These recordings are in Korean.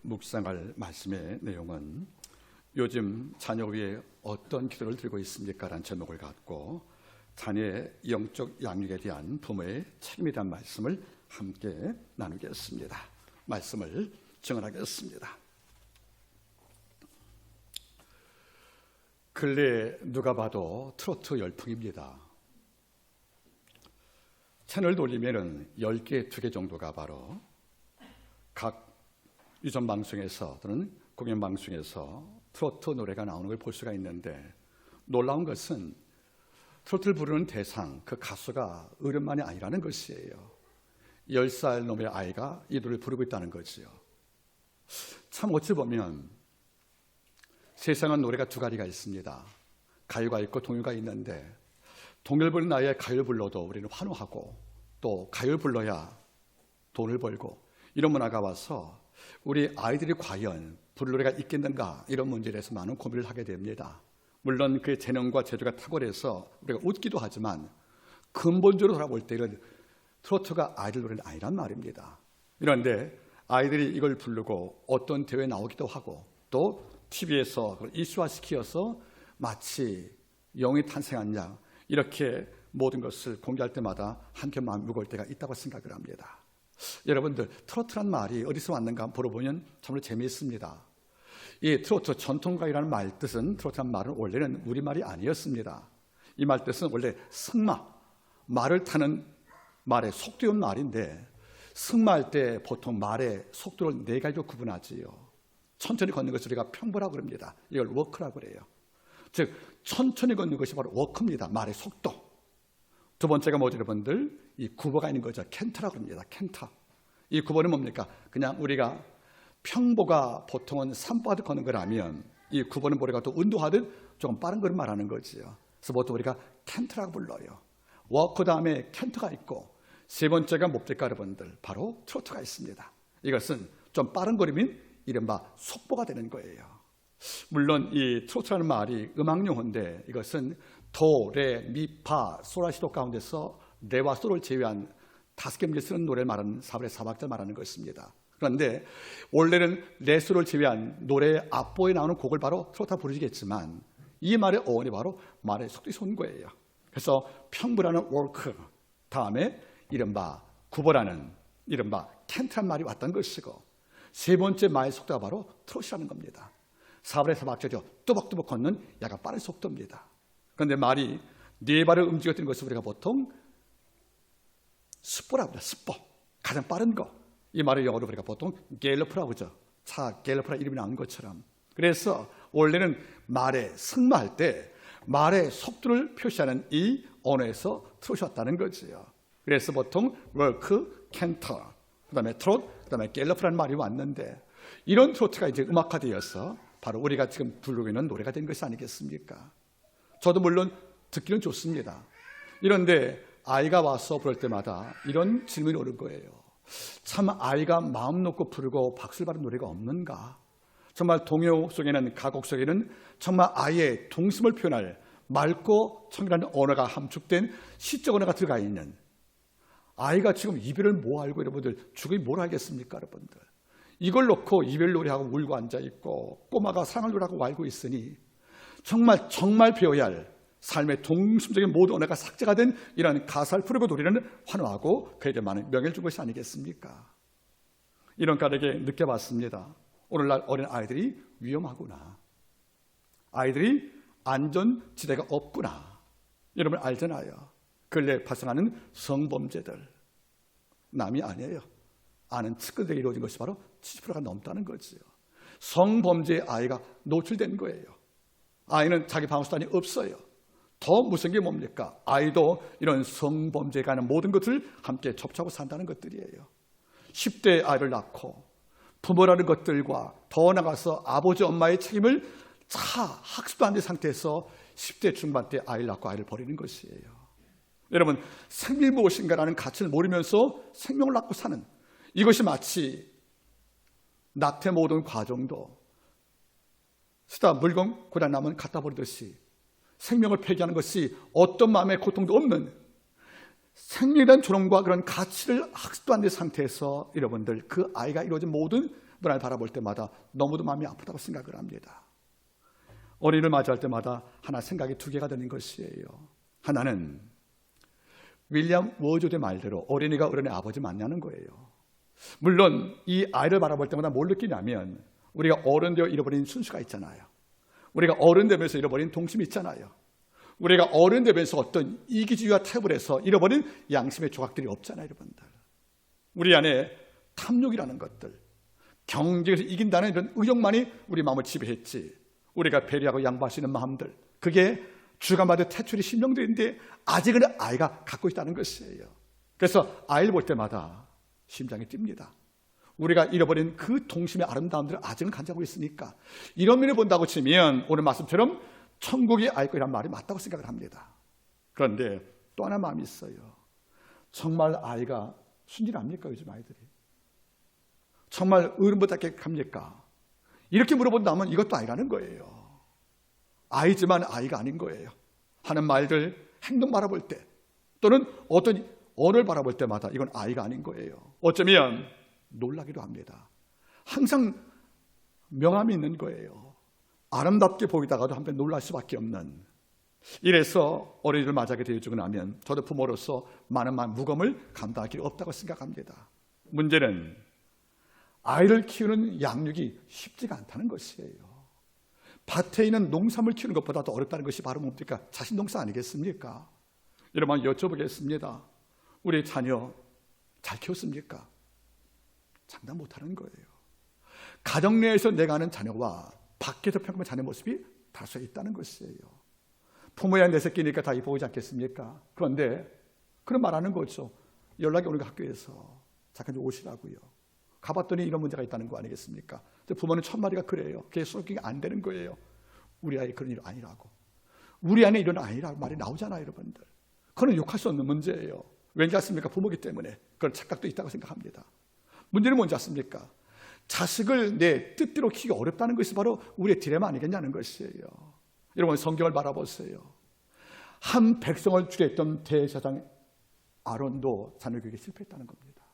묵상할 말씀의 내용은 요즘 자녀 위에 어떤 기도를 드리고 있습니까? 라는 제목을 갖고 자녀의 영적 양육에 대한 부모의 책임에 대한 말씀을 함께 나누겠습니다. 말씀을 증언하겠습니다. 근래 누가 봐도 트로트 열풍입니다. 채널 돌리면은 10개, 2개 정도가 바로 각 유전 방송에서 또는 공연 방송에서 트로트 노래가 나오는 걸 볼 수가 있는데, 놀라운 것은 트로트를 부르는 대상, 그 가수가 어른만이 아니라는 것이에요. 10살 놈의 아이가 이 노래를 부르고 있다는 거지요. 참 어찌 보면 세상은 노래가 두 가지가 있습니다. 가요가 있고 동요가 있는데, 동요를 부르는 아이의 가요를 불러도 우리는 환호하고, 또 가요를 불러야 돈을 벌고, 이런 문화가 와서 우리 아이들이 과연 부를 노래가 있겠는가, 이런 문제에 대해서 많은 고민을 하게 됩니다. 물론 그 재능과 재주가 탁월해서 우리가 웃기도 하지만 근본적으로 돌아볼 때는 트로트가 아이들 노래는 아니란 말입니다. 그런데 아이들이 이걸 부르고 어떤 대회에 나오기도 하고, 또 TV에서 그걸 이슈화시켜서 마치 영이 탄생한 양, 이렇게 모든 것을 공개할 때마다 한편 마음이 무거울 때가 있다고 생각을 합니다. 여러분들, 트로트란 말이 어디서 왔는가 물어보면 참으로 재미있습니다. 이 트로트 전통가요라는 말 뜻은, 트로트란 말은 원래는 우리말이 아니었습니다. 이 말 뜻은 원래 승마, 말을 타는 말의 속도의 말인데, 승마할 때 보통 말의 속도를 4가지로 구분하지요. 천천히 걷는 것을 우리가 평보라고 그럽니다. 이걸 워크라고 그래요. 즉 천천히 걷는 것이 바로 워크입니다. 말의 속도. 두 번째가 뭐죠, 여러분들? 이 구보가 있는 거죠. 캔터라고 합니다. 캔터. 이 구보는 뭡니까? 그냥 우리가 평보가 보통은 산보하듯 걷는 거라면, 이 구보는 우리가 또 운동하듯 조금 빠른 걸 말하는 거지요. 그래서 보통 우리가 캔터라고 불러요. 워크 다음에 캔터가 있고, 세 번째가 뭡니까, 여러분들? 바로 트로트가 있습니다. 이것은 좀 빠른 걸음인 이른바 속보가 되는 거예요. 물론 이 트로트라는 말이 음악 용어인데, 이것은 도, 레, 미, 파, 소라시도 가운데서 레와 소를 제외한 5개 문제 쓰는 노래를 말하는 4분의 4박자 말하는 것입니다. 그런데 원래는 레소를 제외한 노래의 앞보에 나오는 곡을 바로 트로트가 부르시겠지만, 이 말의 어원이 바로 말의 속도에서 온 거예요. 그래서 평부라는 워크 다음에 이른바 구보라는 이른바 캔트란 말이 왔던 것이고, 세 번째 말의 속도가 바로 트로트라는 겁니다. 4분의 4박자죠. 뚜벅뚜벅 걷는 약간 빠른 속도입니다. 그런데 말이 네 발을 움직였던 것을 우리가 보통 스포라고 합니다. 스포, 가장 빠른 거. 이 말을 영어로 우리가 보통 갤러프라고 하죠. 차 갤러프라 이름이 나온 것처럼. 그래서 원래는 말에 승마할 때 말의 속도를 표시하는 이 언어에서 트로트가 왔다는 거지요. 그래서 보통 워크, 캔터, 그다음에 트로트, 그다음에 갤러프라는 말이 왔는데, 이런 트로트가 이제 음악화되어서 바로 우리가 지금 부르고 있는 노래가 된 것이 아니겠습니까? 저도 물론 듣기는 좋습니다. 이런데 아이가 와서 부를 때마다 이런 질문이 오는 거예요. 참 아이가 마음 놓고 부르고 박수를 받는 노래가 없는가? 정말 동요 속에는, 가곡 속에는 정말 아이의 동심을 표현할 맑고 청결한 언어가 함축된 시적 언어가 들어가 있는, 아이가 지금 이별을 뭐 알고, 여러분들 죽음이 뭘 알겠습니까, 여러분들? 이걸 놓고 이별 노래하고 울고 앉아있고, 꼬마가 사랑을 노래하고 알고 있으니 정말 배워야 할 삶의 동심적인 모든 언어가 삭제가 된 이런 가사를 부르고 노래는 환호하고 그에게 많은 명예를 준 것이 아니겠습니까? 이런 까닭에 느껴봤습니다. 오늘날 어린 아이들이 위험하구나, 아이들이 안전지대가 없구나. 여러분 알잖아요. 근래 발생하는 성범죄들, 남이 아니에요. 아는 측근들에게 이루어진 것이 바로 70%가 넘다는 거지요. 성범죄의 아이가 노출된 거예요. 아이는 자기 방어수단이 없어요. 더 무서운 게 뭡니까? 아이도 이런 성범죄에 관한 모든 것을 함께 접촉하고 산다는 것들이에요. 10대 아이를 낳고 부모라는 것들과 더 나아가서 아버지 엄마의 책임을 학습도 안 된 상태에서 10대 중반 때 아이를 낳고 아이를 버리는 것이에요. 여러분, 생명이 무엇인가라는 가치를 모르면서 생명을 낳고 사는, 이것이 마치 낙태 모든 과정도 쓰다 물건 고장 나면 갖다 버리듯이 생명을 폐기하는 것이 어떤 마음의 고통도 없는, 생명이라는 존엄과 그런 가치를 학습도 안 된 상태에서 여러분들 그 아이가 이루어진 모든 누나를 바라볼 때마다 너무도 마음이 아프다고 생각을 합니다. 어린이를 맞이할 때마다 하나 생각이 두 개가 드는 것이에요. 하나는 윌리엄 워조드의 말대로 어린이가 어른의 아버지 맞냐는 거예요. 물론 이 아이를 바라볼 때마다 뭘 느끼냐면 우리가 어른 되어 잃어버린 순수가 있잖아요. 우리가 어른 되면서 잃어버린 동심이 있잖아요. 우리가 어른 되면서 어떤 이기주의와 타협을 해서 잃어버린 양심의 조각들이 없잖아요, 여러분들. 우리 안에 탐욕이라는 것들, 경쟁에서 이긴다는 이런 의욕만이 우리 마음을 지배했지, 우리가 배려하고 양보할 수 있는 마음들, 그게 주간마다 태출이 심령들인데 아직은 아이가 갖고 있다는 것이에요. 그래서 아이를 볼 때마다 심장이 뜁니다. 우리가 잃어버린 그 동심의 아름다움들을 아직은 간직하고 있으니까 이런 면을 본다고 치면 오늘 말씀처럼 천국이 아이 거라는 말이 맞다고 생각을 합니다. 그런데 또 하나 마음이 있어요. 정말 아이가 순진합니까? 요즘 아이들이 정말 어른보다 합니까? 이렇게 물어본다면 이것도 아이라는 거예요. 아이지만 아이가 아닌 거예요. 하는 말들, 행동 바라볼 때 또는 어떤 언어를 바라볼 때마다 이건 아이가 아닌 거예요. 어쩌면 놀라기도 합니다. 항상 명암이 있는 거예요. 아름답게 보이다가도 한편 놀랄 수밖에 없는. 이래서 어린이를 맞이하게 되어주고 나면 저도 부모로서 많은 무거움을 감당할 길이 없다고 생각합니다. 문제는 아이를 키우는 양육이 쉽지가 않다는 것이에요. 밭에 있는 농산물 키우는 것보다 더 어렵다는 것이 바로 뭡니까? 자신 농사 아니겠습니까? 여러분 여쭤보겠습니다. 우리 자녀 잘 키웠습니까? 장담 못하는 거예요. 가정 내에서 내가 아는 자녀와 밖에서 평가하는 자녀 모습이 다소 있다는 것이에요. 부모야 내 새끼니까 다 이뻐오지 않겠습니까? 그런데 그런 말하는 거죠. 연락이 오는 거 학교에서 잠깐 좀 오시라고요. 가봤더니 이런 문제가 있다는 거 아니겠습니까? 부모는 첫마디가 그래요. 그게 수록이 안 되는 거예요. 우리 아이 그런 일 아니라고. 우리 안에 이런 아이라고 말이 나오잖아요, 여러분들. 그건 욕할 수 없는 문제예요. 왠지 아십니까? 부모기 때문에 그런 착각도 있다고 생각합니다. 문제는 뭔지 아십니까? 자식을 내 뜻대로 키우기 어렵다는 것이 바로 우리의 디레마 아니겠냐는 것이에요. 여러분 성경을 바라보세요. 한 백성을 주례했던 대제사장 아론도 자녀 교육에 실패했다는 겁니다.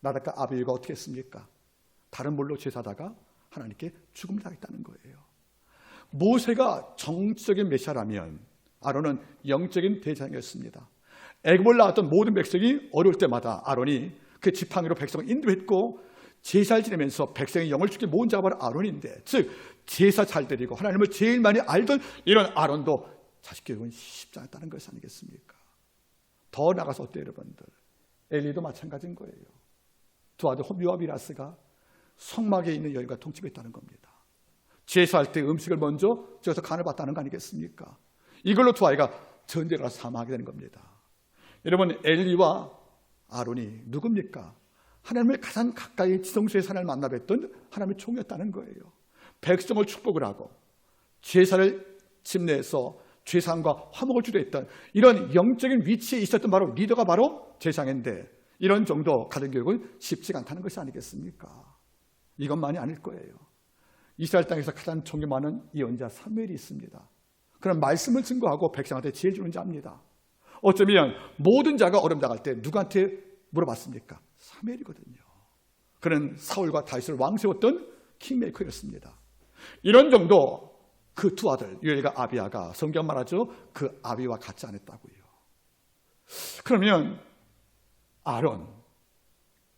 나닷과 아비가 어떻게 했습니까? 다른 몰로 제사다가 하나님께 죽음을 당했다는 거예요. 모세가 정치적인 메시아라면 아론은 영적인 대장이었습니다. 애굽을 나왔던 모든 백성이 어려울 때마다 아론이 그 지팡이로 백성을 인도했고 제사를 지내면서 백성의 영을 죽게 모은 자가 바로 아론인데, 즉 제사 잘 드리고 하나님을 제일 많이 알던 이런 아론도 자식 교육은 쉽지 않았다는 것이 아니겠습니까? 더 나가서 어때요, 여러분들? 엘리도 마찬가지인 거예요. 두 아들 홈리와 비라스가 성막에 있는 여인과 통치했다는 겁니다. 제사할 때 음식을 먼저 저기서 간을 봤다는 거 아니겠습니까? 이걸로 두 아이가 전쟁을 가서 사망하게 되는 겁니다. 여러분 엘리와 아론이 누굽니까? 하나님을 가장 가까이 지성소에서 하나님을 만나 뵀던 하나님의 종이었다는 거예요. 백성을 축복을 하고 제사를 집내에서 죄상과 화목을 주도했던 이런 영적인 위치에 있었던 바로 리더가 바로 제사장인데, 이런 정도 가정교육은 쉽지가 않다는 것이 아니겠습니까? 이것만이 아닐 거예요. 이스라엘 땅에서 가장 존귀 많은 예언자 사무엘이 있습니다. 그런 말씀을 증거하고 백성한테 지혜를 주는 자입니다. 어쩌면 모든 자가 어려움 당할 때 누구한테 물어봤습니까? 사무엘이거든요. 그는 사울과 다윗을 왕세웠던 킹메이커였습니다. 이런 정도 그 두 아들 유엘과 아비야가 성경 말하죠. 그 아비와 같지 않았다고요. 그러면 아론,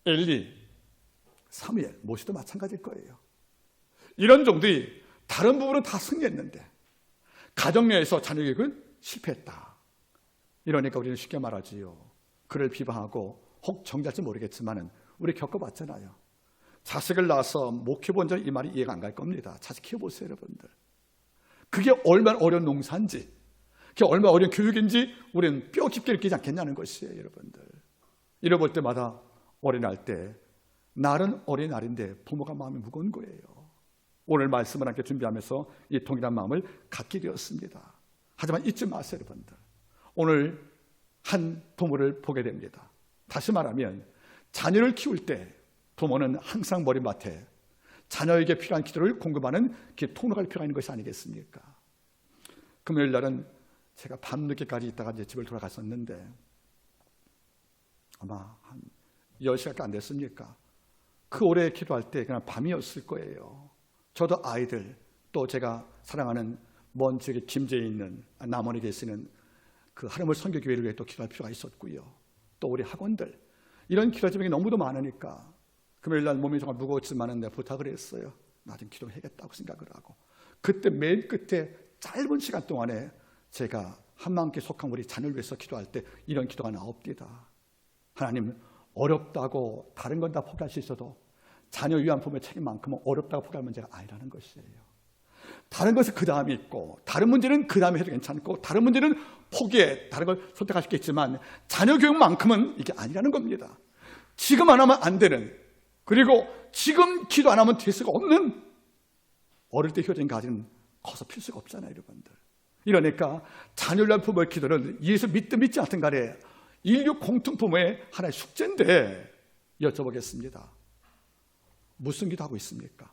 엘리, 사무엘, 모세도 마찬가지일 거예요. 이런 정도의 다른 부분은 다 승리했는데 가정 내에서 자녀 교육은 실패했다. 이러니까 우리는 쉽게 말하지요. 그를 비방하고 혹 정리할지 모르겠지만 우리 겪어봤잖아요. 자식을 낳아서 못 키워본 적 이 말이 이해가 안 갈 겁니다. 자식 키워보세요, 여러분들. 그게 얼마나 어려운 농사인지, 그게 얼마나 어려운 교육인지 우리는 뼈 깊게 느끼지 않겠냐는 것이에요, 여러분들. 이러볼 때마다 어린날 때 날은 어린날인데 부모가 마음이 무거운 거예요. 오늘 말씀을 함께 준비하면서 이 동일한 마음을 갖게 되었습니다. 하지만 잊지 마세요, 여러분들. 오늘 한 부모를 보게 됩니다. 다시 말하면 자녀를 키울 때 부모는 항상 머리맡에 자녀에게 필요한 기도를 공급하는 통로가 필요가 있는 것이 아니겠습니까? 금요일 날은 제가 밤늦게까지 있다가 이제 집을 돌아갔었는데 아마 한 10시간밖에 안 됐습니까? 그 오래 기도할 때 그냥 밤이었을 거예요. 저도 아이들, 또 제가 사랑하는 먼 지역에 김제에 있는 남원에 계시는 그 하나님의 선교교회를 위해 또 기도할 필요가 있었고요. 또 우리 학원들, 이런 기도 제목이 너무도 많으니까 금요일 날 몸이 정말 무거웠지만 내가 부탁을 했어요. 나 좀 기도해야겠다고 생각을 하고, 그때 맨 끝에 짧은 시간 동안에 제가 한마음께 속한 우리 자녀를 위해서 기도할 때 이런 기도가 나옵니다. 하나님, 어렵다고 다른 건 다 포기할 수 있어도 자녀 위안 부모의 책임만큼은 어렵다고 포기할 문제가 아니라는 것이에요. 다른 것은 그 다음에 있고, 다른 문제는 그 다음에 해도 괜찮고, 다른 문제는 포기해 다른 걸 선택할 수 있겠지만 자녀 교육만큼은 이게 아니라는 겁니다. 지금 안 하면 안 되는, 그리고 지금 기도 안 하면 될 수가 없는, 어릴 때 효진 가지는 커서 필수가 없잖아요, 여러분들. 이러니까 자녀를 위한 부모의 기도는 예수 믿든 믿지 않든 간에 인류 공통 부모의 하나의 숙제인데, 여쭤보겠습니다. 무슨 기도하고 있습니까?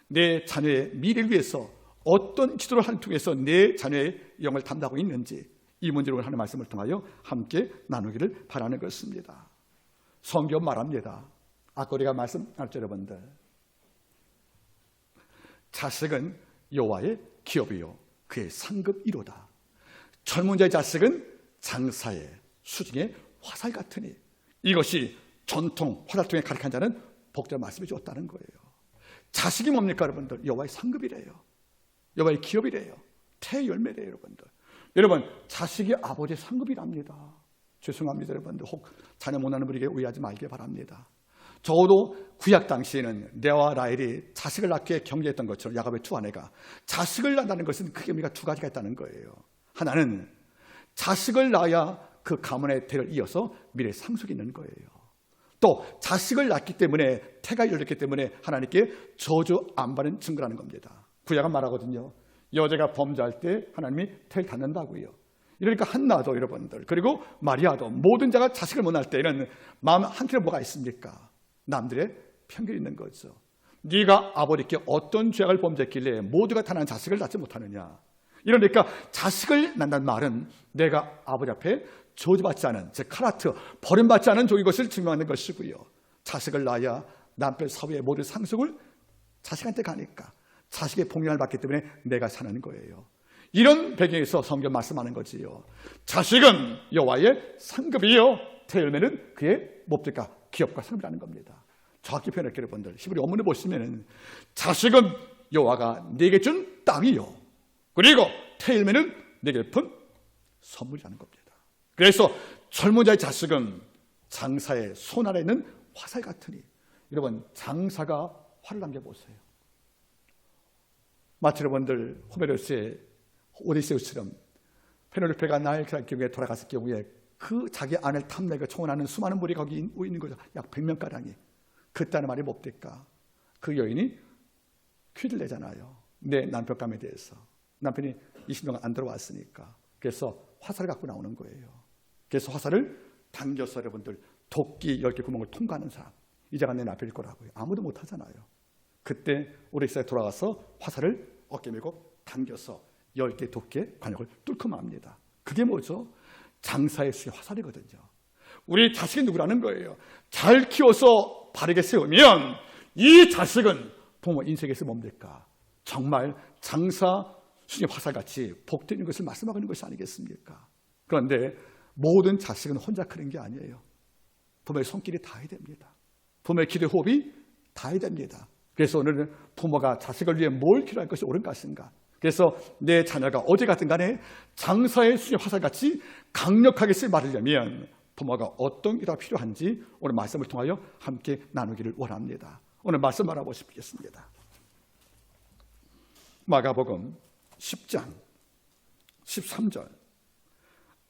내 자녀의 미래를 위해서 어떤 기도를 한 통해서 내 자녀의 영을 담당하고 있는지, 이 문제로 하는 말씀을 통하여 함께 나누기를 바라는 것입니다. 성경 말합니다. 아까 우리가 말씀하셨죠, 여러분들. 자식은 여호와의 기업이요 그의 상급이로다. 젊은 자의 자식은 장사의 수중의 화살 같으니, 이것이 전통 화살통에 가득한 자는 복된 말씀해 주었다는 거예요. 자식이 뭡니까, 여러분들? 여호와의 상급이래요. 여호와의 기업이래요. 태의 열매래요, 여러분들. 여러분, 자식이 아버지의 상급이랍니다. 죄송합니다, 여러분들. 혹 자녀 못나는 분에게 오해하지 말길 바랍니다. 적어도 구약 당시에는 레아와 라헬이 자식을 낳기에 경계했던 것처럼 야곱의 두 아내가 자식을 낳는다는 것은 크게 의미가 두 가지가 있다는 거예요. 하나는 자식을 낳아야 그 가문의 대를 이어서 미래의 상속이 있는 거예요. 또 자식을 낳기 때문에, 태가 열렸기 때문에 하나님께 저주 안 받는 증거라는 겁니다. 구약은 말하거든요. 여자가 범죄할 때 하나님이 태를 닫는다고요. 이러니까 한나도, 여러분들, 그리고 마리아도, 모든 자가 자식을 못 낳을 때는 마음 한켠에 뭐가 있습니까? 남들의 편견이 있는 거죠. 네가 아버지께 어떤 죄악을 범죄했길래 모두가 다 난 자식을 낳지 못하느냐. 이러니까 자식을 낳는다는 말은 내가 아버지 앞에 저주받지 않은, 즉 카라트, 버림받지 않은 종인 것을 증명하는 것이고요. 자식을 낳아야 남편 사회의 모든 상속을 자식한테 가니까 자식의 봉양을 받기 때문에 내가 사는 거예요. 이런 배경에서 성경 말씀하는 거지요. 자식은 여호와의 상급이요 태열매는 그의 뭡니까? 기업과 상급이라는 겁니다. 정확히 표현할게요, 여러분들. 히브리 원문을 보시면은 자식은 여호와가 내게 준 땅이요, 그리고 태열매는 내게 푼 선물이라는 겁니다. 그래서 젊은 자의 자식은 장사의 손 아래 있는 화살 같으니, 여러분, 장사가 활을 남겨보세요. 마치 여러분들 호메로스의 오디세우스처럼 페넬로페가 나일의 경우에 돌아갔을 경우에 그 자기 아내를 탐내고 청혼하는 수많은 무리 거기 있는 거죠. 약 100명가량이. 그때는 말이 뭡니까? 그 여인이 퀴즈를 내잖아요. 내 남편감에 대해서. 남편이 20년 안 들어왔으니까. 그래서 화살을 갖고 나오는 거예요. 그래서 화살을 당겨서 여러분들 도끼 10개 구멍을 통과하는 사람, 이제가 내 남편일 거라고요. 아무도 못하잖아요. 그때 우리 이스라엘 돌아가서 화살을 어깨 메고 당겨서 10개 도끼의 관역을 뚫고 맙니다. 그게 뭐죠? 장사의 수의 화살이거든요. 우리 자식이 누구라는 거예요. 잘 키워서 바르게 세우면 이 자식은 부모 인생에서 뭡니까? 정말 장사 수의 화살같이 복되는 것을 말씀하고 있는 것이 아니겠습니까? 그런데 모든 자식은 혼자 크는 게 아니에요. 부모의 손길이 닿아야 됩니다. 부모의 기대 호흡이 닿아야 됩니다. 그래서 오늘은 부모가 자식을 위해 뭘 기도할 것이 옳은 것인가? 그래서 내 자녀가 어디 갔든 간에 장사의 수의 화살같이 강력하게 쓰임 받으려면 부모가 어떤 기도가 필요한지 오늘 말씀을 통하여 함께 나누기를 원합니다. 오늘 말씀 알아보시겠습니다. 마가복음 10장 13절.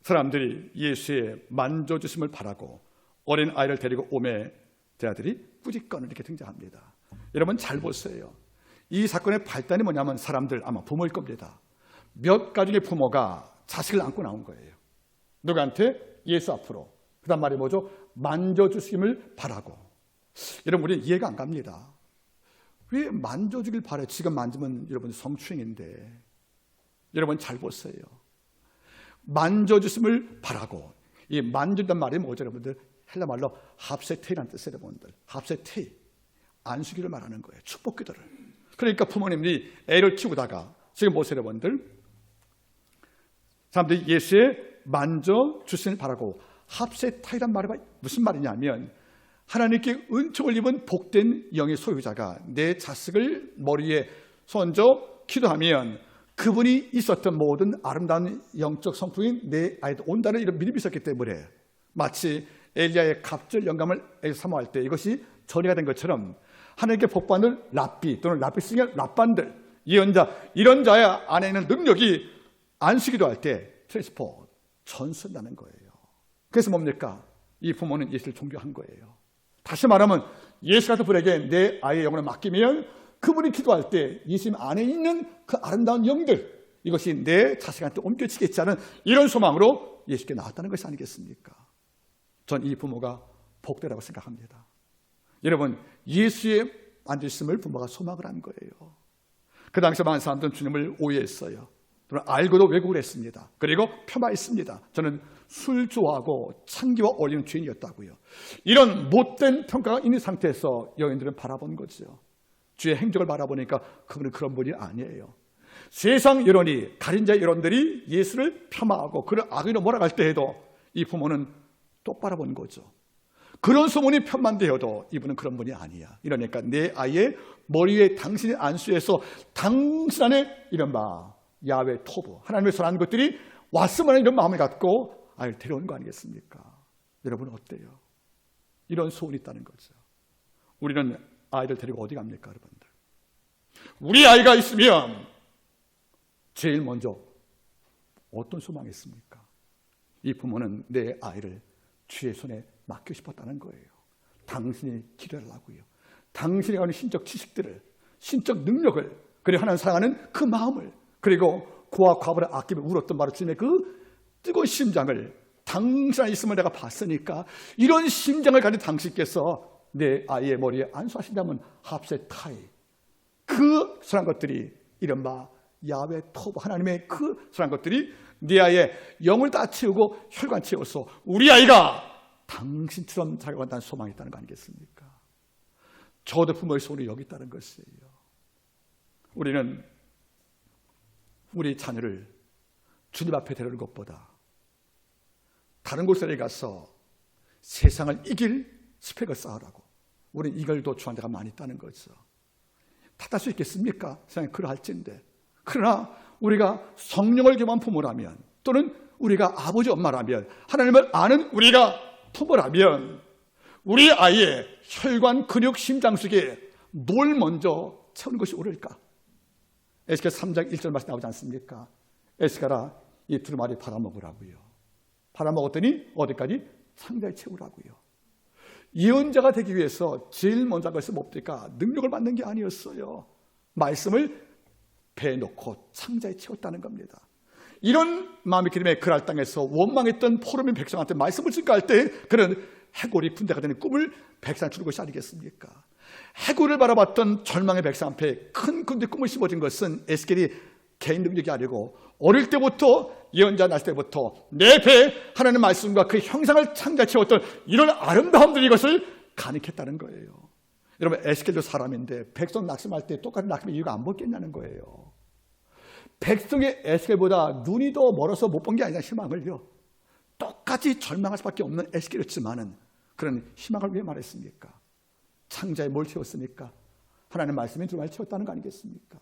사람들이 예수의 만져주심을 바라고 어린 아이를 데리고 오매 대아들이 꾸짖거늘 이렇게 등장합니다. 여러분 잘 보세요. 이 사건의 발단이 뭐냐면 사람들 아마 부모일 겁니다. 몇 가족의 부모가 자식을 안고 나온 거예요. 누구한테? 예수 앞으로. 그 다음 말이 뭐죠? 만져주심을 바라고. 여러분 우리는 이해가 안 갑니다. 왜 만져주길 바래? 지금 만지면 여러분 성추행인데. 여러분 잘 보세요. 만져주심을 바라고. 이 만진단 말이 뭐죠, 여러분들? 헬라 말로 합세테이라는 뜻이에요, 여러분들. 합세테이. 안수기를 말하는 거예요. 축복기도를. 그러니까 부모님들이 애를 키우다가 지금 보세요, 여러분들. 사람들이 예수의 만져주시길 바라고 합세타이란 말이 무슨 말이냐면 하나님께 은총을 입은 복된 영의 소유자가 내 자식을 머리에 손져 기도하면 그분이 있었던 모든 아름다운 영적 성품인 내 아이도 온다는 이런 믿음이 있었기 때문에 마치 엘리야의 갑절 영감을 사모할 때 이것이 전이가 된 것처럼 하나님께 복받는 랍비 또는 랍비스의 랍반들, 예언자, 이런 자의 안에 있는 능력이 안수기도 할 때 트랜스포 전수한다는 거예요. 그래서 뭡니까? 이 부모는 예수를 존경한 거예요. 다시 말하면 예수 같은 분에게 내 아이의 영혼을 맡기면 그분이 기도할 때 예수님 안에 있는 그 아름다운 영들, 이것이 내 자식한테 옮겨지겠지 않은 이런 소망으로 예수께 나왔다는 것이 아니겠습니까? 전 이 부모가 복되라고 생각합니다. 여러분, 예수의 만드심을 부모가 소망을 한 거예요. 그 당시 많은 사람들은 주님을 오해했어요. 또는 알고도 왜곡을 했습니다. 그리고 폄하했습니다. 저는 술 좋아하고 창기와 어울리는 죄인이었다고요. 이런 못된 평가가 있는 상태에서 여인들은 바라본 거죠. 주의 행적을 바라보니까 그분은 그런 분이 아니에요. 세상 여론이, 가린 자의 여론들이 예수를 폄하하고 그를 악인으로 몰아갈 때에도 이 부모는 똑바로 본 거죠. 그런 소문이 편만되어도 이분은 그런 분이 아니야. 이러니까 내 아이의 머리에 당신의 안수에서 당신 안에 이른바 야훼 토브, 하나님의 선한 것들이 왔으면 하는 이런 마음을 갖고 아이를 데려온 거 아니겠습니까? 여러분 어때요? 이런 소원이 있다는 거죠. 우리는 아이를 데리고 어디 갑니까, 여러분들? 우리 아이가 있으면 제일 먼저 어떤 소망이 있습니까? 이 부모는 내 아이를 주의 손에 맡기고 싶었다는 거예요. 당신이 기도하라고요. 당신이 가진 신적 지식들을, 신적 능력을, 그리고 하나님 사랑하는 그 마음을, 그리고 고아 과부를 아끼며 울었던 바로 주님의 그 뜨거운 심장을 당신 안에 있음을 내가 봤으니까 이런 심장을 가진 당신께서 내 아이의 머리에 안수하신다면 합세타이, 그 선한 것들이 이른바 야훼 토브, 하나님의 그 선한 것들이 네 아이의 영을 다 채우고 혈관 채워서 우리 아이가 당신처럼 살아간다는 소망이 있다는 거 아니겠습니까? 저도 부모의 소원이 여기 있다는 것이에요. 우리는 우리 자녀를 주님 앞에 데려오는 것보다 다른 곳에 가서 세상을 이길 스펙을 쌓으라고, 우리는 이걸 더 좋아하는 데가 많이 있다는 거죠. 탓할 수 있겠습니까? 세상에 그러할진데. 그러나 우리가 성령을 겸한 부모라면, 또는 우리가 아버지 엄마라면, 하나님을 아는 우리가 부모라면 우리 아이의 혈관, 근육, 심장 속에 뭘 먼저 채우는 것이 옳을까? 에스겔 3장 1절 말씀 나오지 않습니까? 에스겔아, 이 두루마리 팔아먹으라고요. 팔아먹었더니 어디까지? 상자에 채우라고요. 예언자가 되기 위해서 제일 먼저 한 것은 뭡니까? 능력을 받는 게 아니었어요. 말씀을 배에 놓고 상자에 채웠다는 겁니다. 이런 마음이 있기 때문에 그랄 땅에서 원망했던 포로민 백성한테 말씀을 증거할 때 그런 해골이 군대가 되는 꿈을 백성한테 주는 것이 아니겠습니까? 해골을 바라봤던 절망의 백성 앞에 큰 군대 꿈을 심어준 것은 에스겔이 개인 능력이 아니고 어릴 때부터, 예언자 날 때부터 내 배에 하나님의 말씀과 그 형상을 창자에 채웠던 이런 아름다움들이 이것을 가능했다는 거예요. 여러분, 에스겔도 사람인데 백성 낙심할 때 똑같은 낙심의 이유가 안 보겠냐는 거예요. 백성의 에스겔보다 눈이 더 멀어서 못 본 게 아니라 희망을요. 똑같이 절망할 수밖에 없는 에스겔이었지만은 그런 희망을 왜 말했습니까? 창자에 뭘 채웠습니까? 하나님의 말씀이 주말 채웠다는 거 아니겠습니까?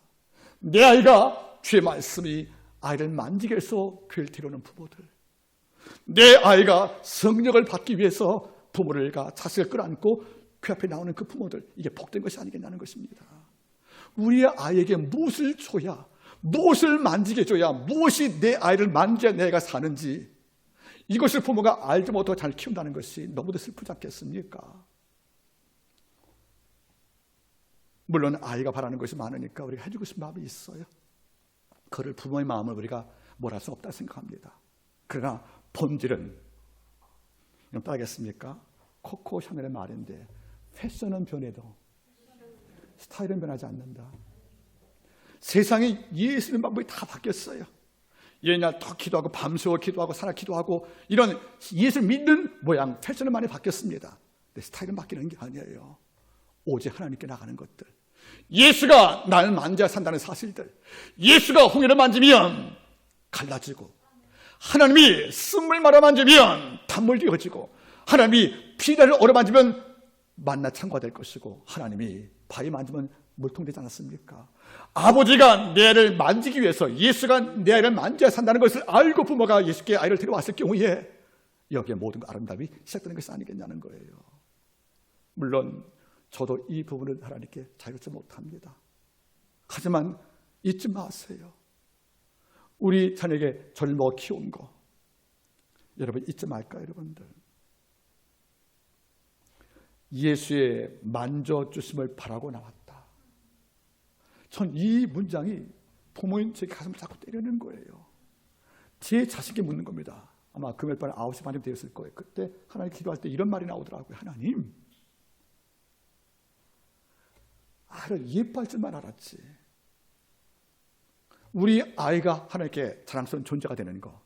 내 아이가 주의 말씀이 아이를 만지게 해서 교회를 데려오는 부모들, 내 아이가 성령을 받기 위해서 부모를과 자식을 끌어안고 그 앞에 나오는 그 부모들, 이게 복된 것이 아니겠냐는 것입니다. 우리의 아이에게 무엇을 줘야, 무엇을 만지게 줘야, 무엇이 내 아이를 만져야 내가 사는지, 이것을 부모가 알지 못하고 잘 키운다는 것이 너무도 슬프지 않겠습니까? 물론 아이가 바라는 것이 많으니까 우리가 해주고 싶은 마음이 있어요. 그를 부모의 마음을 우리가 뭘 할 수 없다 생각합니다. 그러나 본질은, 이건 따르겠습니까? 코코 샤넬의 말인데, 패션은 변해도 스타일은 변하지 않는다. 세상이 예수님 방법이 다 바뀌었어요. 옛날 더 기도하고 밤새워 기도하고 살아 기도하고 이런 예수를 믿는 모양, 패션은 많이 바뀌었습니다. 근데 스타일은 바뀌는 게 아니에요. 오직 하나님께 나가는 것들, 예수가 나를 만져야 산다는 사실들, 예수가 홍해를 만지면 갈라지고, 하나님이 쓴물 말아 만지면 단물 되어지고, 하나님이 피라를 얼어 만지면 만나 창고가 될 것이고, 하나님이 바위 만지면 물통 되지 않았습니까? 아버지가 내 아이를 만지기 위해서 예수가 내 아이를 만져야 산다는 것을 알고 부모가 예수께 아이를 데려왔을 경우에 여기에 모든 아름다움이 시작되는 것이 아니겠냐는 거예요. 물론 저도 이 부분을 하나님께 자유롭지 못합니다. 하지만 잊지 마세요. 우리 자녀에게 젊어 키운 거 여러분 잊지 말까요, 여러분들? 예수의 만져주심을 바라고 나왔다. 전 이 문장이 부모인 제 가슴을 자꾸 때리는 거예요. 제 자식이 묻는 겁니다. 아마 금요일 밤에 9시 반쯤 되었을 거예요. 그때 하나님 기도할 때 이런 말이 나오더라고요. 하나님, 아이를 예뻐할 줄만 알았지. 우리 아이가 하나님께 자랑스러운 존재가 되는 거,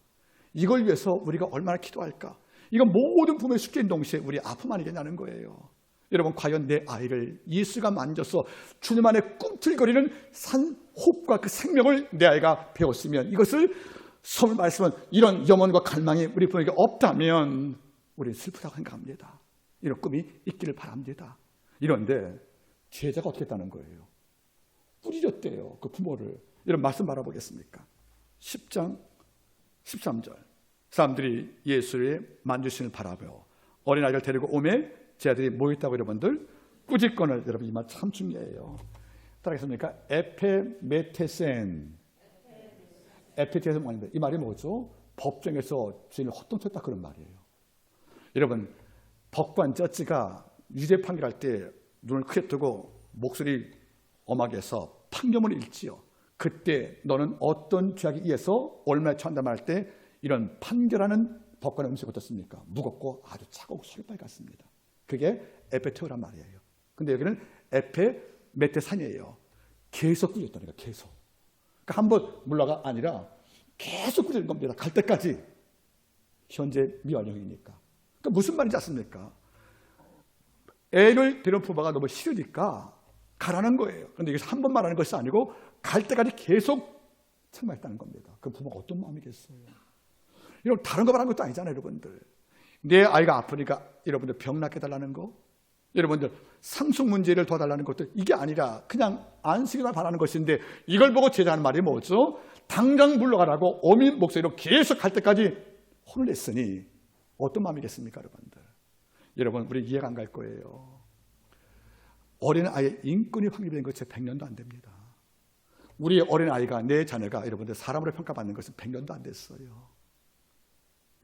이걸 위해서 우리가 얼마나 기도할까? 이건 모든 부모의 숙제인 동시에 우리 아픔 아니겠냐는 거예요. 여러분, 과연 내 아이를 예수가 만져서 주님 안에 꿈틀거리는 호흡과 그 생명을 내 아이가 배웠으면, 이것을 성을 말씀은 이런 염원과 갈망이 우리 부모에게 없다면 우리 슬프다고 생각합니다. 이런 꿈이 있기를 바랍니다. 이런데 제자가 어떻게 했다는 거예요? 뿌리렸대요, 그 부모를. 이런 말씀 바라보겠습니까? 10장 13절, 사람들이 예수의 만주심을 바라보고 어린아이를 데리고 오매 제자들이 모였다고. 여러분들 꾸짖건을, 여러분 이 말 참 중요해요. 따라하겠습니까? 에페메테센. 에페테센 말인데 이 말이 뭐죠? 법정에서 주인을 헛동쳤다, 그런 말이에요. 여러분, 법관 저지가 유죄 판결할 때 눈을 크게 뜨고 목소리 엄하게 해서 판결문을 읽지요. 그때 너는 어떤 죄악에 의해서 얼마나 처한다 말할 때 이런 판결하는 법관의 음식이 어떻습니까? 무겁고 아주 차가우고 솔빨 같습니다. 그게 에페테오란 말이에요. 근데 여기는 에페메테산이에요. 계속 꾸짖다니까, 계속. 그러니까 한번 물러가 아니라 계속 꾸짖는 겁니다. 갈 때까지. 현재 미완령이니까. 그러니까 무슨 말인지 아십니까? 애를 데려온 부모가 너무 싫으니까 가라는 거예요. 그런데 여기서 한 번 말하는 것이 아니고 갈 때까지 계속 책망했다는 겁니다. 그 부모가 어떤 마음이겠어요? 이런 다른 거 말하는 것도 아니잖아요, 여러분들. 내 아이가 아프니까 여러분들 병 낫게 달라는 거, 여러분들 상속 문제를 도와달라는 것도 이게 아니라 그냥 안식이나 바라는 것인데, 이걸 보고 제자하는 말이 뭐죠? 당장 물러가라고 어민 목소리로 계속 갈 때까지 혼을 냈으니 어떤 마음이겠습니까, 여러분들? 여러분, 우리 이해가 안 갈 거예요. 어린아이의 인권이 확립된 것이 100년도 안 됩니다. 우리 어린아이가, 내 자녀가 여러분들 사람으로 평가받는 것은 100년도 안 됐어요.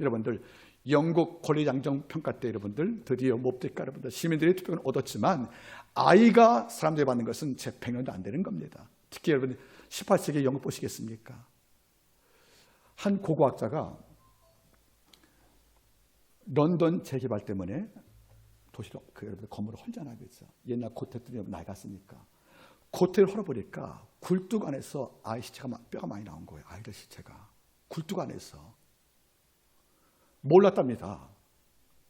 여러분들 영국 권리양정 평가 때 여러분들 드디어 몹대가 여러분들 시민들의 투표를 얻었지만 아이가 사람들이 받는 것은 제 100년도 안 되는 겁니다. 특히 여러분 18세기 영국 보시겠습니까? 한 고고학자가 런던 재개발 때문에 도시를 여러분들 건물을 헐잖아요, 그렇죠? 옛날 고택들이 낡았으니까 고택을 헐어보니까 굴뚝 안에서 아이 시체가 뼈가 많이 나온 거예요. 아이들 시체가 굴뚝 안에서. 몰랐답니다.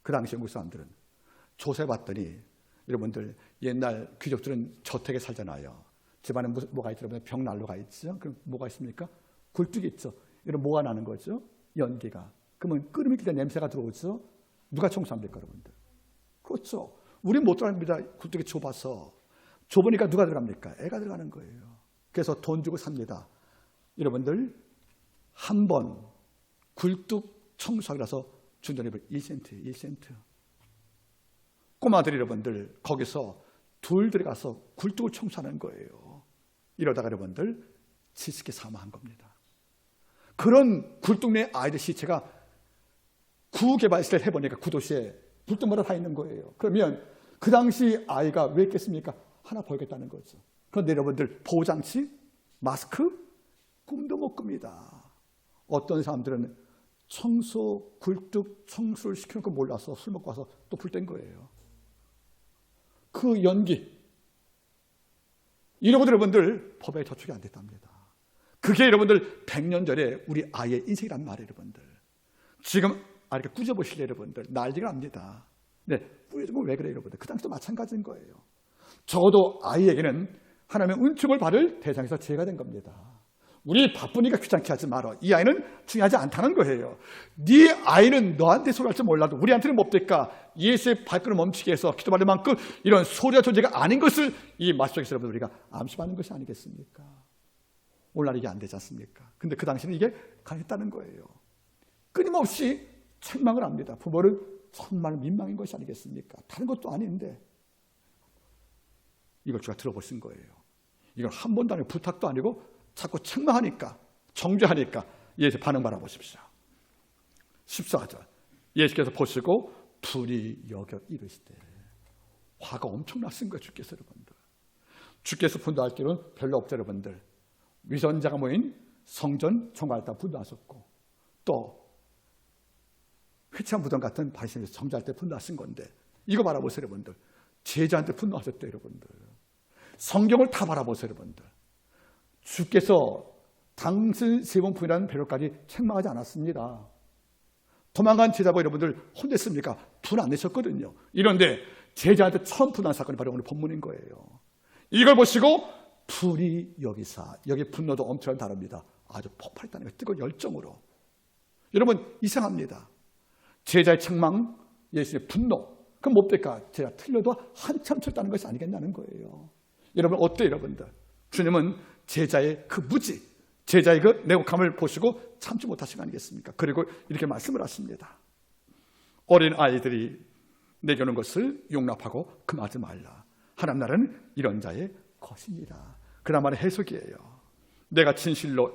그 당시 영국 사람들은. 조사해봤더니 여러분들 옛날 귀족들은 저택에 살잖아요. 집안에 뭐가 있죠? 벽난로가 있죠. 그럼 뭐가 있습니까? 굴뚝이 있죠. 이런 뭐가 나는 거죠? 연기가. 그러면 끓으면 그때 냄새가 들어오죠. 누가 청소합니까, 여러분들? 그렇죠. 우린 못 들어갑니다. 굴뚝이 좁아서. 좁으니까 누가 들어갑니까? 애가 들어가는 거예요. 그래서 돈 주고 삽니다. 여러분들 한 번 굴뚝 청소하기라서 준 돈이 1센트. 꼬마들이 여러분들 거기서 둘 들어가서 굴뚝을 청소하는 거예요. 이러다가 여러분들 70개 사망한 겁니다. 그런 굴뚝 내 아이들 시체가 구개발시를 해보니까 구도시에 굴뚝마다 다 있는 거예요. 그러면 그 당시 아이가 왜 했겠습니까? 하나 벌겠다는 거죠. 그런데 여러분들 보호장치, 마스크 꿈도 못 꿉니다. 어떤 사람들은 굴뚝 청소를 시켜놓고 몰라서 술 먹고 와서 또 불 뗀 거예요. 그 연기. 이러고도 여러분들 법에 저촉이 안 됐답니다. 그게 여러분들 100년 전에 우리 아이의 인생이란 말이에요, 여러분들. 지금 이렇게 꾸져보실래요, 여러분들? 난리가 납니다. 네, 꾸겨주면 왜 그래요, 여러분들? 그 당시도 마찬가지인 거예요. 적어도 아이에게는 하나님의 은총을 받을 대상에서 제외가 된 겁니다. 우리 바쁘니까 귀찮게 하지 말어. 이 아이는 중요하지 않다는 거예요. 네 아이는 너한테 소리할 줄 몰라도 우리한테는 뭡니까? 예수의 발걸음 멈추게 해서 기도받을 만큼 이런 소리와 존재가 아닌 것을 이 마스터에서 여러분 우리가 암시하는 것이 아니겠습니까? 오늘날 이게 안 되지 않습니까? 근데 그 당시는 이게 가능했다는 거예요. 끊임없이 책망을 합니다. 부모를 정말 민망한 것이 아니겠습니까? 다른 것도 아닌데 이걸 제가 들어보신 거예요. 이건 한 번도 아니고 부탁도 아니고 자꾸 책망하니까 정죄하니까 예수 반응 바라보십시오. 14절 예수께서 보시고 불이 여겨 이르시되 화가 엄청났은 거예요. 주께서 여러분들. 주께서 분노할 길은 별로 없죠. 여러분들. 위선자가 모인 성전 청구할 때 분노하셨고 또 회치한 무덤 같은 바리새인에서 정죄할 때 분노하신 건데 이거 바라보세요. 여러분들. 제자한테 분노하셨대요. 여러분들. 성경을 다 바라보세요. 여러분들. 주께서 당신 세 번 부인하는 배로까지 책망하지 않았습니다. 도망간 제자고 여러분들 혼냈습니까? 분 안 내셨거든요. 이런데 제자한테 처음 분한 사건이 바로 오늘 본문인 거예요. 이걸 보시고 불이 여기사, 여기 분노도 엄청 다릅니다. 아주 폭발했다는 거예요. 뜨거운 열정으로. 여러분 이상합니다. 제자의 책망, 예수의 분노. 그럼 뭡니까? 제가 틀려도 한참 쳤다는 것이 아니겠냐는 거예요. 여러분 어때요 여러분들? 주님은 제자의 그 무지, 제자의 그 내곡함을 보시고 참지 못하신 거 아니겠습니까? 그리고 이렇게 말씀을 하십니다. 어린 아이들이 내게 오는 것을 용납하고 금하지 말라. 하나님 나라는 이런 자의 것입니다. 그 다음 말은 해석이에요. 내가 진실로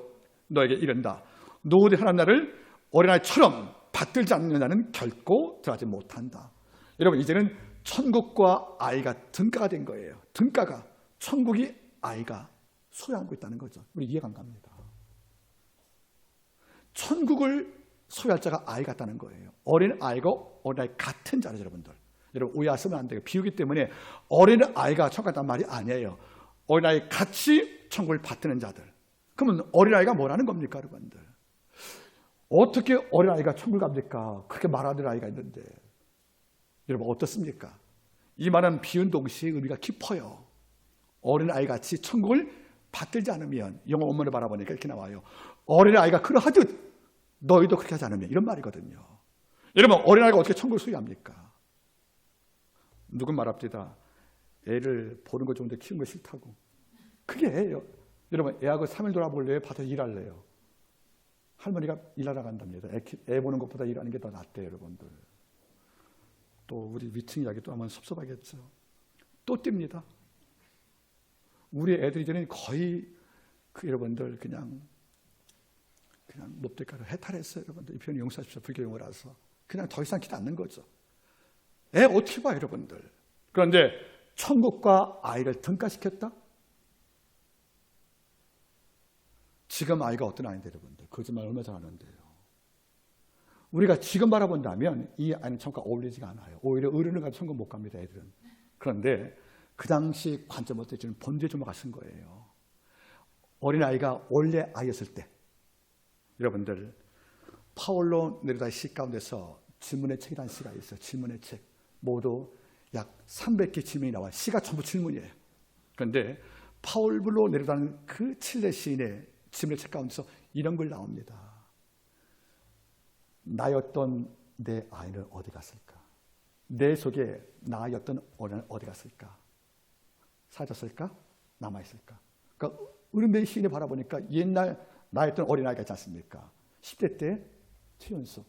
너에게 이른다. 너희들이 하나님 나라를 어린아이처럼 받들지 않는 자는 결코 들어가지 못한다. 여러분 이제는 천국과 아이가 등가가 된 거예요. 등가가 천국이 아이가 소유하고 있다는 거죠. 우리 이해가 안 갑니다. 천국을 소유할 자가 아이 같다는 거예요. 어린 아이가 어린아이 같은 자죠. 여러분들. 여러분 오해하시면 안 돼요. 비유기 때문에 어린 아이가 천국 같다는 말이 아니에요. 어린아이 같이 천국을 받드는 자들. 그러면 어린아이가 뭐라는 겁니까? 여러분들. 어떻게 어린아이가 천국을 갑니까? 그렇게 말하는 아이가 있는데 여러분 어떻습니까? 이 말은 비유는 동시에 의미가 깊어요. 어린아이 같이 천국을 받들지 않으면 영어 원문을 바라보니까 이렇게 나와요. 어린아이가 그러하듯 너희도 그렇게 하지 않으면 이런 말이거든요. 여러분 어린아이가 어떻게 천국을 소유합니까? 누군 말합니다. 애를 보는 거 좋은데 키우는 거 싫다고. 그게 애예요. 여러분 애하고 3일 돌아볼래요? 밭에서 일할래요? 할머니가 일하러 간답니다. 애 보는 것보다 일하는 게 더 낫대요. 여러분들. 또 우리 위층 이야기 또 하면 섭섭하겠죠. 또 띱니다. 우리 애들이 이제는 거의 여러분들 그냥 뭡니까? 해탈했어요. 여러분들. 이 표현 용서하십시오. 불교 용어라서. 그냥 더 이상 기도 않는 거죠. 애 어떻게 봐요, 여러분들. 그런데 천국과 아이를 등가시켰다? 지금 아이가 어떤 아이인데 여러분들. 거짓말 얼마 잘하는데요. 우리가 지금 바라본다면 이 아이는 천국과 어울리지가 않아요. 오히려 어른을 가도 천국 못 갑니다. 애들은. 그런데 그 당시 관점을 때는 본질에 주목하신 거예요. 어린아이가 원래 아이였을 때 여러분들 파울로 네루다의 시 가운데서 질문의 책이라는 시가 있어요. 질문의 책. 모두 약 300개 질문이 나와요. 시가 전부 질문이에요. 그런데 파울로 네루다는 그 칠레 시인의 질문의 책 가운데서 이런 글 나옵니다. 나였던 내 아이는 어디 갔을까? 내 속에 나였던 어린아이는 어디 갔을까? 사라졌을까? 남아있을까? 그러니까 은은배 시인을 바라보니까 옛날 나였던 어린아이가 있지 않습니까? 10대 때 최연소,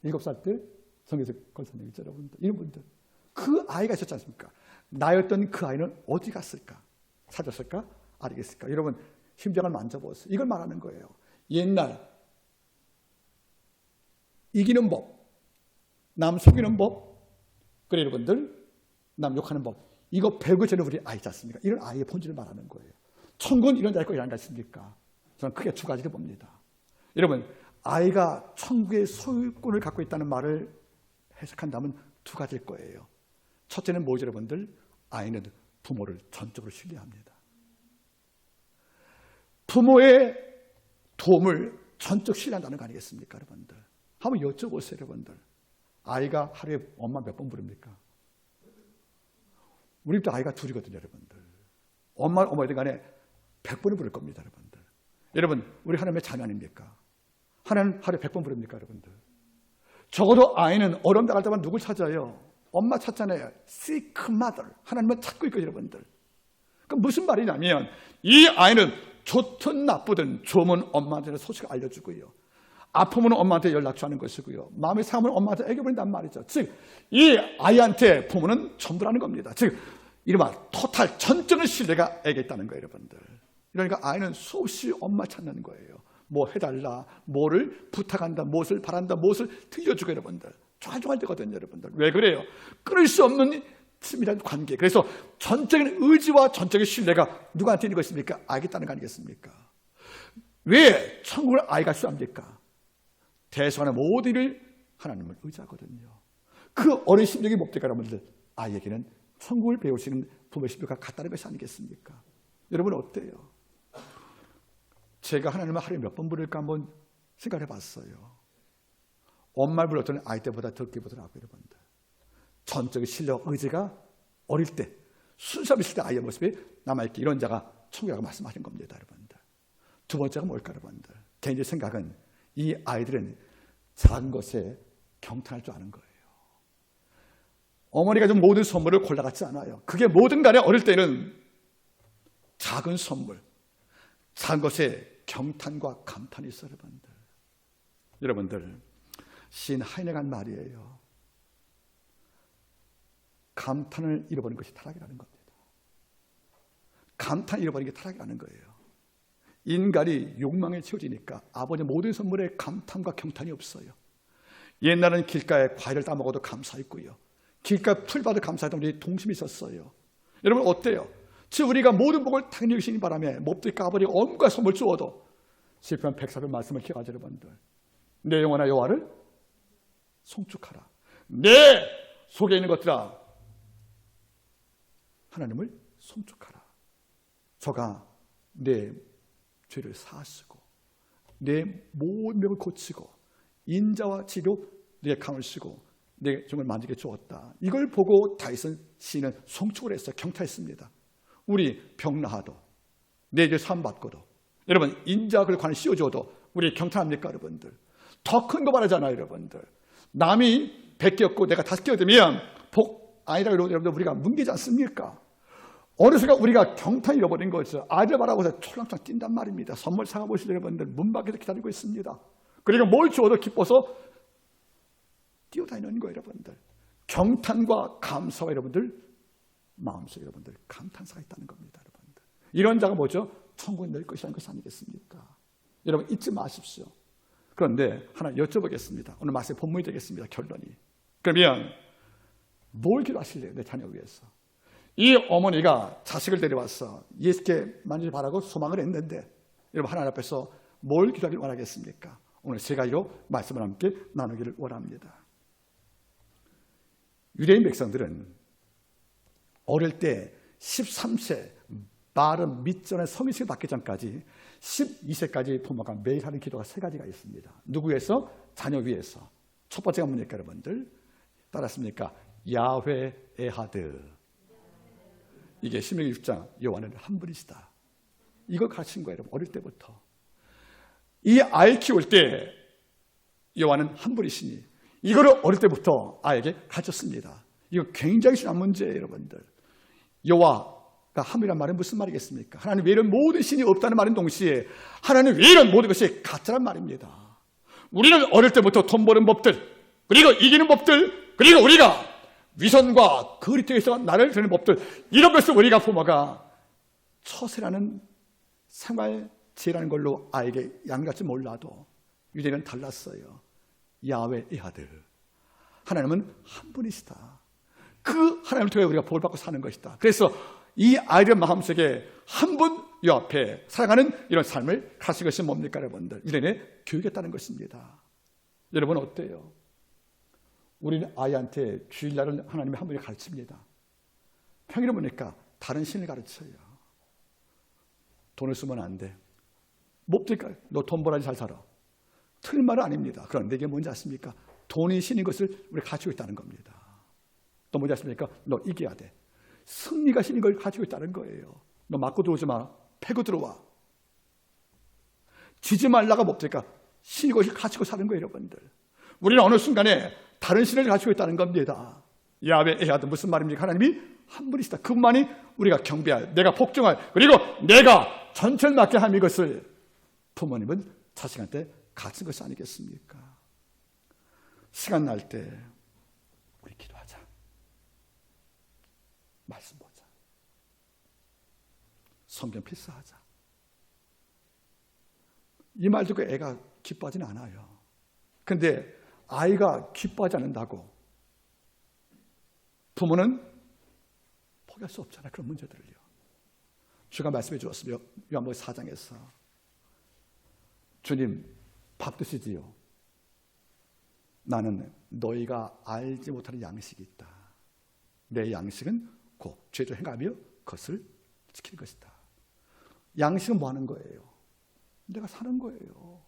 7살 때 정혜석 권사님 있죠, 여러분들. 이런 분들. 그 아이가 있었지 않습니까? 나였던 그 아이는 어디 갔을까? 사라졌을까? 알겠을까? 여러분 심장을 만져보세요. 이걸 말하는 거예요. 옛날 이기는 법, 남 속이는 법, 그래 여러분들 남 욕하는 법. 이거 배우기 전에 우리 아이지 않습니까? 이런 아이의 본질을 말하는 거예요. 천국은 이런 자일 거 이런 거 있습니까? 저는 크게 두 가지를 봅니다. 여러분 아이가 천국의 소유권을 갖고 있다는 말을 해석한다면 두 가지일 거예요. 첫째는 뭐죠 여러분들? 아이는 부모를 전적으로 신뢰합니다. 부모의 도움을 전적 신뢰한다는 거 아니겠습니까 여러분들? 한번 여쭤보세요 여러분들. 아이가 하루에 엄마 몇 번 부릅니까? 우리 집도 아이가 둘이거든요, 여러분들. 어머니든 간에 100번을 부를 겁니다, 여러분들. 여러분, 우리 하나님의 자녀 아닙니까? 하나님 하루에 100번 부릅니까, 여러분들? 적어도 아이는 어려움 당할 때만 누굴 찾아요? 엄마 찾잖아요. Seek mother. 하나님은 찾고 있거든요, 여러분들. 그럼 무슨 말이냐면 이 아이는 좋든 나쁘든 좋으면 엄마한테 소식을 알려주고요. 아프면 엄마한테 연락주는 것이고요. 마음이 상하면 엄마한테 애교부린단 말이죠. 즉, 이 아이한테 부모는 전부라는 겁니다. 즉, 이른바 토탈 전적인 신뢰가 애에게 있다는 거예요, 여러분들. 그러니까 아이는 수없이 엄마 찾는 거예요. 뭐 해달라, 뭐를 부탁한다, 무엇을 바란다, 무엇을 들려주고 여러분들. 좌중할 때거든요, 여러분들. 왜 그래요? 끊을 수 없는 친밀한 관계. 그래서 전적인 의지와 전적인 신뢰가 누구한테 있는 것입니까? 아이에게 있다는 거 아니겠습니까? 왜 천국을 아이가 수합니까? 대소하는 모든 일을 하나님을 의지하거든요. 그 어린 심령이 뭡니까, 여러분들? 아이에게는 천국을 배우시는 부모의 심령과 같다는 것이 아니겠습니까? 여러분 어때요? 제가 하나님을 하루에 몇 번 부를까 한번 생각해 봤어요. 엄마를 불렀더니 아이 때보다 더 기쁘더라고요, 여러분들. 전적인 신뢰와 의지가 어릴 때, 순수함 있을 때 아이의 모습이 남아있기, 이런 자가 천국이라고 말씀하신 겁니다, 여러분들. 두 번째가 뭘까, 여러분들? 개인적인 생각은 이 아이들은 작은 것에 경탄할 줄 아는 거예요. 어머니가 준 모든 선물을 골라갔지 않아요. 그게 뭐든 간에 어릴 때는 작은 선물, 작은 것에 경탄과 감탄이 있어요, 여러분들. 여러분들, 시인 하이네가 한 말이에요. 감탄을 잃어버린 것이 타락이라는 겁니다. 감탄을 잃어버린 게 타락이라는 거예요. 인간이 욕망에 채워지니까 아버지의 모든 선물에 감탄과 경탄이 없어요. 옛날에는 길가에 과일을 따먹어도 감사했고요. 길가에 풀밭을 감사했던 우리 동심이 있었어요. 여러분 어때요? 즉 우리가 모든 복을 당연히 주시는 바람에 몹들이 까버리고 온갖 선물 주어도 시편 104편 말씀을 기억하죠, 여러분들. 내 영혼아 여호와를 송축하라. 내 속에 있는 것들아 하나님을 송축하라. 저가 내 죄를 사하시고 내 모든 병을 고치고 인자와 치료 내 강을 쓰고 내 종을 만지게 주었다. 이걸 보고 다윗은 시인은 송축을 했어. 경탄했습니다. 우리 병 나아도 내 죄 사함받고도 여러분 인자를 관을 씌워줘도 우리 경탄합니까, 여러분들? 더 큰 거 말하잖아요, 여러분들. 남이 100개 얻고 내가 5개 얻으면 복 아니라 여러분들 우리가 뭉개지 않습니까? 어느 순간 우리가 경탄 잃어버린 거죠. 아이들 바라보고 촐랑촐랑 뛴단 말입니다. 선물 사가보실 여러분들 문 밖에서 기다리고 있습니다. 그리고 뭘 주어도 기뻐서 뛰어다니는 거예요, 여러분들. 경탄과 감사와 여러분들 마음속에 여러분들 감탄사가 있다는 겁니다, 여러분들. 이런 자가 뭐죠? 천국에 낼 것이라는 것이 아니겠습니까? 여러분 잊지 마십시오. 그런데 하나 여쭤보겠습니다. 오늘 말씀의 본문이 되겠습니다, 결론이. 그러면 뭘 기도하실래요, 내 자녀 위해서? 이 어머니가 자식을 데려와서 예수께 만지를 바라고 소망을 했는데 여러분 하나님 앞에서 뭘 기도하길 원하겠습니까? 오늘 세 가지로 말씀을 함께 나누기를 원합니다. 유대인 백성들은 어릴 때 13세 말은 밑전에 성인식을 받기 전까지 12세까지 부모가 매일 하는 기도가 세 가지가 있습니다. 누구 위해서? 자녀 위해서. 첫 번째가 뭡니까, 여러분들? 따랐습니까? 야훼 에하드. 이게 신명기 6장 여호와는 한 분이시다. 이걸 가르친 거예요, 여러분. 어릴 때부터. 이 아이 키울 때 여호와는 한 분이시니 이거를 어릴 때부터 아이에게 가르쳤습니다. 이거 굉장히 중요한 문제예요, 여러분들. 여호와가 한 분이란 말은 무슨 말이겠습니까? 하나님 외에는 모든 신이 없다는 말인 동시에 하나님 외에는 모든 것이 가짜란 말입니다. 우리는 어릴 때부터 돈 버는 법들, 그리고 이기는 법들, 그리고 우리가 위선과 그리스도에서 나를 드는 법들, 이런 것을 우리가 부모가 처세라는 생활지혜라는 걸로 아이에게 양같이 몰라도 유대는 달랐어요. 야훼 에하드. 하나님은 한 분이시다. 그 하나님을 통해 우리가 복을 받고 사는 것이다. 그래서 이 아이들 마음속에 한 분 요 앞에 살아가는 이런 삶을 가진 것이 뭡니까, 여러분들? 유대인의 교육이었다는 것입니다. 여러분 어때요? 우리는 아이한테 주일날은 하나님의 한 분이 가르칩니다. 평일에 보니까 다른 신을 가르쳐요. 돈을 쓰면 안 돼. 뭡니까? 너 돈 벌어야지 잘 살아. 틀린 말은 아닙니다. 그런데 이게 뭔지 아십니까? 돈이 신인 것을 우리가 가지고 있다는 겁니다. 또 뭔지 아십니까? 너 이겨야 돼. 승리가 있는 걸 가지고 있다는 거예요. 너 맞고 들어오지 마. 패고 들어와. 지지 말라가 뭡니까? 신이 것을 가지고 사는 거예요, 여러분들. 우리는 어느 순간에 다른 신을 가지고 있다는 겁니다. 야훼 에하드 무슨 말입니까? 하나님이 한 분이시다. 그분만이 우리가 경배할, 내가 복종할, 그리고 내가 전체를 맡게 함, 이것을 부모님은 자식한테 가진 것이 아니겠습니까? 시간 날 때 우리 기도하자. 말씀 보자. 성경 필사하자. 이 말 듣고 애가 기뻐하지는 않아요. 근데 아이가 기뻐하지 않는다고 부모는 포기할 수 없잖아요. 그런 문제들을요. 주가 말씀해 주었으며 요한복음 4장에서 주님 밥 드시지요. 나는 너희가 알지 못하는 양식이 있다. 내 양식은 곧 죄를 행하며 그것을 지키는 것이다. 양식은 뭐 하는 거예요? 내가 사는 거예요.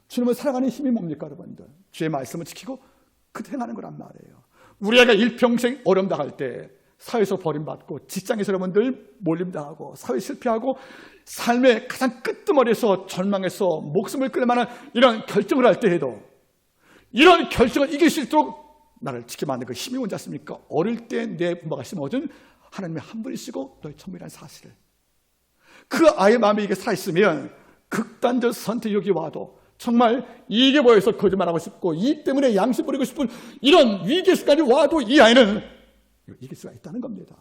주님을 살아가는 힘이 뭡니까, 여러분들? 주의 말씀을 지키고 그때 행하는 거란 말이에요. 우리 애가 일평생 어려움 당할 때 사회에서 버림받고 직장에서 여러분들 몰림당하고 사회 실패하고 삶의 가장 끄트머리에서 절망해서 목숨을 끊을 만한 이런 결정을 할 때에도 이런 결정을 이길 수 있도록 나를 지켜 만든 그 힘이 뭔지 아십니까? 어릴 때 내 부모가 심어준 하나님의 한 분이시고 너의 천국이라는 사실을, 그 아이의 마음에 이게 살아있으면 극단적 선택이 여기 와도 정말 이익에 보여서 거짓말하고 싶고 이익 때문에 양심 버리고 싶은 이런 위기에서까지 와도 이 아이는 이길 수가 있다는 겁니다.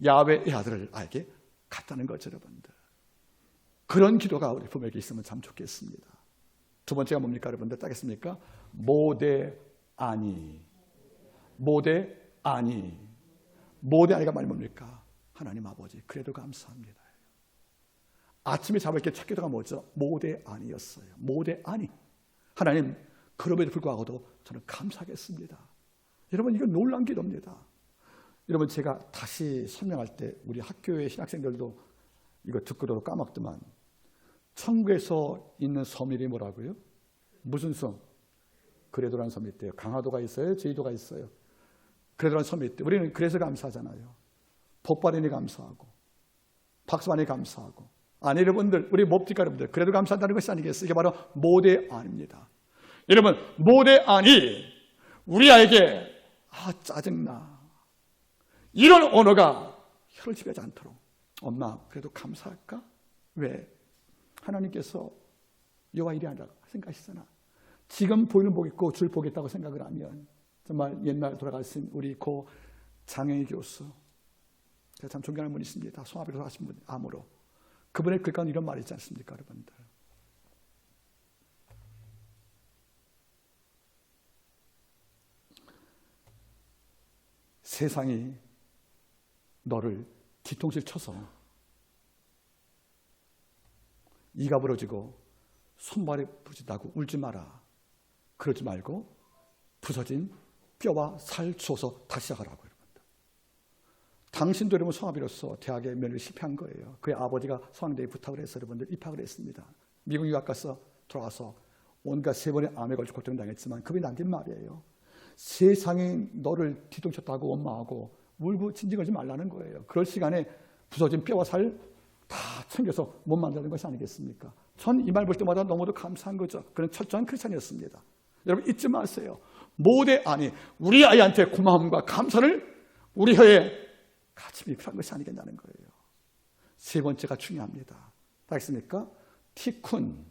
야훼의 아들을 아이에게 갖다는 거죠, 여러분들. 그런 기도가 우리 부모에게 있으면 참 좋겠습니다. 두 번째가 뭡니까, 여러분들? 따겠습니까? 모대아니. 모대아니. 모대아니가 말이 뭡니까? 하나님 아버지, 그래도 감사합니다. 아침에 잡을 게 첫 기도가 뭐죠? 모대아니였어요. 모대아니. 하나님, 그럼에도 불구하고도 저는 감사하겠습니다. 여러분, 이건 놀라운 기도입니다. 여러분, 제가 다시 설명할 때 우리 학교의 신학생들도 이거 듣고도 까먹더만, 천국에서 있는 섬 이름이 뭐라고요? 무슨 섬? 그레도라는 섬이 있대요. 강화도가 있어요? 제주도가 있어요? 그레도라는 섬이 있대요. 우리는 그래서 감사하잖아요. 복받으니 감사하고 박수받으니 감사하고. 아니, 여러분들, 우리 뭡니까, 여러분들? 그래도 감사한다는 것이 아니겠어요? 이게 바로 모대아니입니다. 여러분, 모대아니, 우리 아이에게 짜증나, 이런 언어가 혀를 지배하지 않도록, 엄마 그래도 감사할까? 왜? 하나님께서 여호와 일이 아니라 생각하시잖아. 지금 보이는 복 있고 줄 복 있다고 생각을 하면 정말 옛날 돌아가신 우리 고 장영희 교수, 제가 참 존경하는 분이 있습니다. 송화비로 돌아가신 분, 암으로. 그분의 글 가운데 이런 말이 있지 않습니까, 여러분들? 세상이 너를 뒤통수를 쳐서 이가 부러지고 손발이 부러진다고 울지 마라. 그러지 말고 부서진 뼈와 살 주어서 다시 시작하라고, 여러분들. 당신도 여러분 성화비로서 대학에 면접을 실패한 거예요. 그의 아버지가 성황대에 부탁을 해서 여러분들 입학을 했습니다. 미국 유학 가서 돌아와서 온갖 3번의 암에 걸쳐 고통당했지만 그분이 남긴 말이에요. 세상이 너를 뒤통쳤다고 원망하고 울고 진징하지 말라는 거예요. 그럴 시간에 부서진 뼈와 살 다 챙겨서 못 만드는 것이 아니겠습니까? 전 이 말 볼 때마다 너무도 감사한 거죠. 그런 철저한 크리스찬이었습니다. 여러분 잊지 마세요. 모대아니, 우리 아이한테 고마움과 감사를 우리 혀에 같이 입힌 것이 아니겠냐는 거예요. 세 번째가 중요합니다. 알겠습니까? 티쿤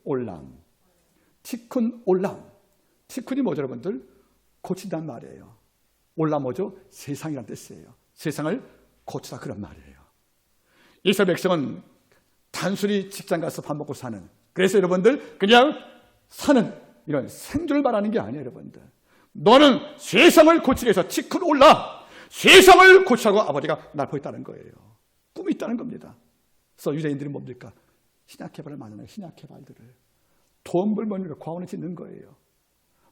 올람. 티쿤 올람. 티쿤이 뭐죠, 여러분들? 고친다는 말이에요. 올람 뭐죠? 세상이란 뜻이에요. 세상을 고치다, 그런 말이에요. 이스라엘 백성은 단순히 직장 가서 밥 먹고 사는, 그래서 여러분들 그냥 사는 이런 생존을 말하는 게 아니에요, 여러분들. 너는 세상을 고치기 위해서 티쿤 올람, 세상을 고치라고 아버지가 날 보였다는 거예요. 꿈이 있다는 겁니다. 그래서 유대인들이 뭡니까? 신약개발을 만드는 신약개발들을 돈 벌면 과원을 짓는 거예요.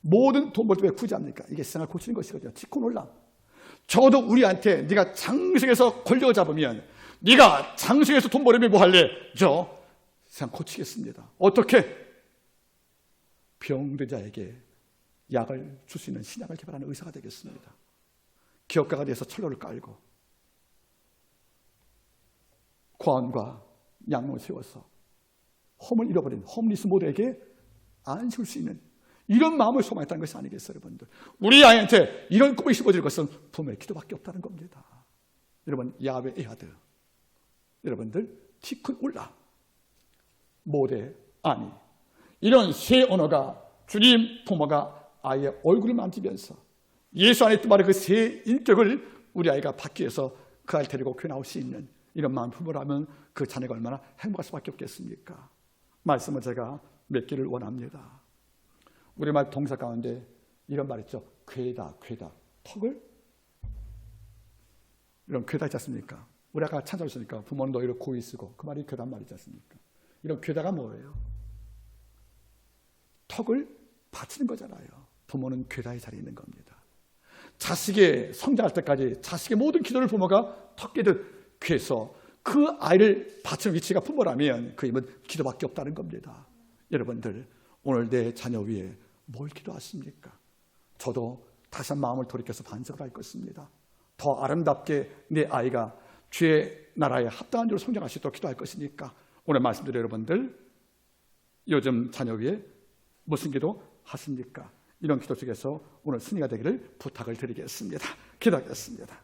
모든 돈 벌 때 왜 굳이 합니까? 이게 세상을 고치는 것이거든요. 티쿤 올람. 적어도 우리한테 네가 장생에서 권력을 잡으면, 네가 장생에서 돈 벌으면 뭐 할래? 저 세상 고치겠습니다. 어떻게? 병든 자에게 약을 줄 수 있는 신약을 개발하는 의사가 되겠습니다. 기업가가 돼서 철로를 깔고 과원과 양로를 세워서 홈을 잃어버린 홈리스 모두에게 안줄 수 있는 이런 마음을 소망했다는 것이 아니겠어요, 여러분들? 우리 아이한테 이런 꿈을 심어줄 것은 부모의 기도밖에 없다는 겁니다. 여러분, 야베 에하드, 여러분들 티쿤 울라, 모데 아니, 이런 세 언어가 주님 부모가 아이의 얼굴을 만지면서 예수 안에 뜻말의 그 세 인격을 우리 아이가 받기 위해서 그 아이를 데리고 교회 나올 수 있는 이런 마음 부모라면 그 자녀가 얼마나 행복할 수밖에 없겠습니까? 말씀을 제가 맺기를 원합니다. 우리말 동사 가운데 이런 말 있죠. 괴다, 괴다. 턱을 이런 괴다 있지 않습니까? 우리 아까 찾아주시니까 부모는 너희를 고이 쓰고 그 말이 괴단 말이지 않습니까? 이런 괴다가 뭐예요? 턱을 받치는 거잖아요. 부모는 괴다의 자리에 있는 겁니다. 자식의 성장할 때까지 자식의 모든 기도를 부모가 턱깨듯 귀해서 그 아이를 바치는 위치가 부모라면 그 힘은 기도밖에 없다는 겁니다. 여러분들, 오늘 내 자녀 위에 뭘 기도하십니까? 저도 다시 한 마음을 돌이켜서 반성을 할 것입니다. 더 아름답게 내 아이가 주의 나라에 합당한 자로 성장할 수 있도록 기도할 것이니까 오늘 말씀드린 여러분들, 요즘 자녀 위에 무슨 기도 하십니까? 이런 기도 속에서 오늘 승리가 되기를 부탁을 드리겠습니다. 기도하겠습니다.